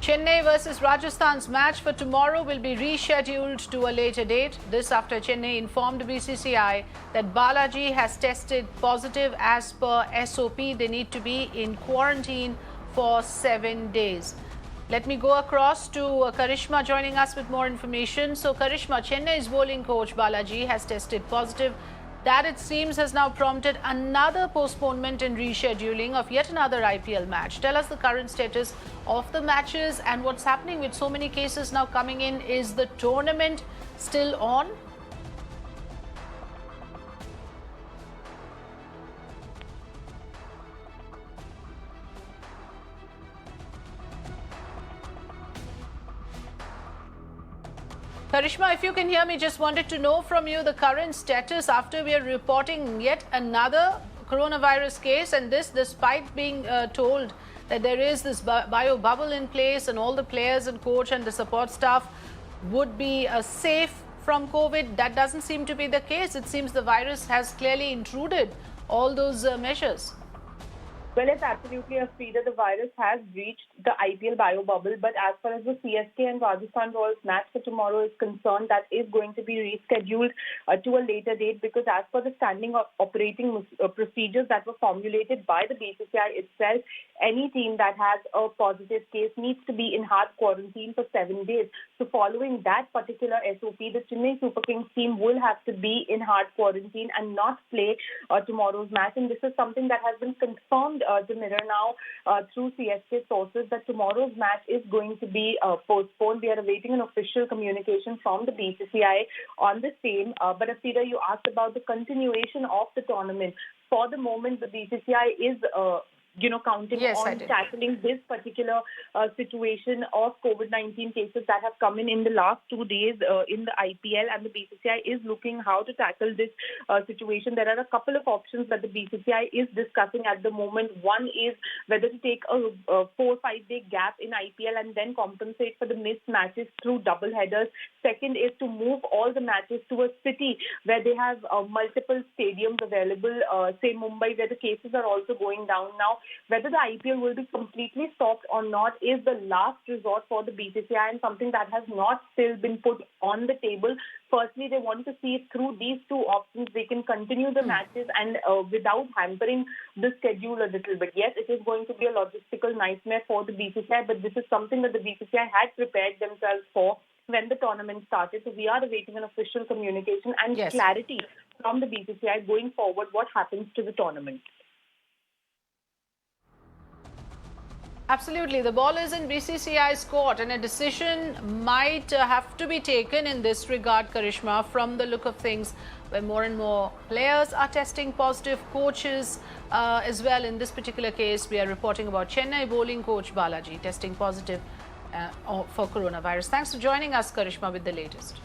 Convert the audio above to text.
Chennai versus Rajasthan's match for tomorrow will be rescheduled to a later date. This after Chennai informed BCCI that Balaji has tested positive as per SOP. They need to be in quarantine for 7 days. Let me go across to Karishma joining us with more information. So Karishma, Chennai's bowling coach Balaji has tested positive. That, it seems, has now prompted another postponement and rescheduling of yet another IPL match. Tell us the current status of the matches and what's happening with so many cases now coming in. Is the tournament still on? Karishma, if you can hear me, just wanted to know from you the current status after we are reporting yet another coronavirus case, and this despite being told that there is this bio bubble in place and all the players and coach and the support staff would be safe from COVID. That doesn't seem to be the case. It seems the virus has clearly intruded all those measures. Well, it's absolutely a free that the virus has reached the IPL bio bubble. But as far as the CSK and Rajasthan Royals match for tomorrow is concerned, that is going to be rescheduled to a later date, because as per the standing operating procedures that were formulated by the BCCI itself, any team that has a positive case needs to be in hard quarantine for 7 days. So following that particular SOP, the Chennai Super Kings team will have to be in hard quarantine and not play tomorrow's match. And this is something that has been confirmed to Mirror now through CSK sources, that tomorrow's match is going to be postponed. We are awaiting an official communication from the BCCI on the same. But Afida, you asked about the continuation of the tournament. For the moment, the BCCI is counting on tackling this particular situation of COVID-19 cases that have come in the last 2 days in the IPL, and the BCCI is looking how to tackle this situation. There are a couple of options that the BCCI is discussing at the moment. One is whether to take a 4-5 day gap in IPL and then compensate for the missed matches through double headers. Second is to move all the matches to a city where they have multiple stadiums available, say Mumbai, where the cases are also going down now. Whether the IPL will be completely stopped or not is the last resort for the BCCI, and something that has not still been put on the table. Firstly, they want to see if through these two options they can continue the matches and without hampering the schedule a little bit. Yes, it is going to be a logistical nightmare for the BCCI, but this is something that the BCCI had prepared themselves for when the tournament started. So we are awaiting an official communication and clarity from the BCCI going forward what happens to the tournament. Absolutely. The ball is in BCCI's court, and a decision might have to be taken in this regard, Karishma, from the look of things, where more and more players are testing positive, coaches as well. In this particular case, we are reporting about Chennai bowling coach Balaji testing positive for coronavirus. Thanks for joining us, Karishma, with the latest.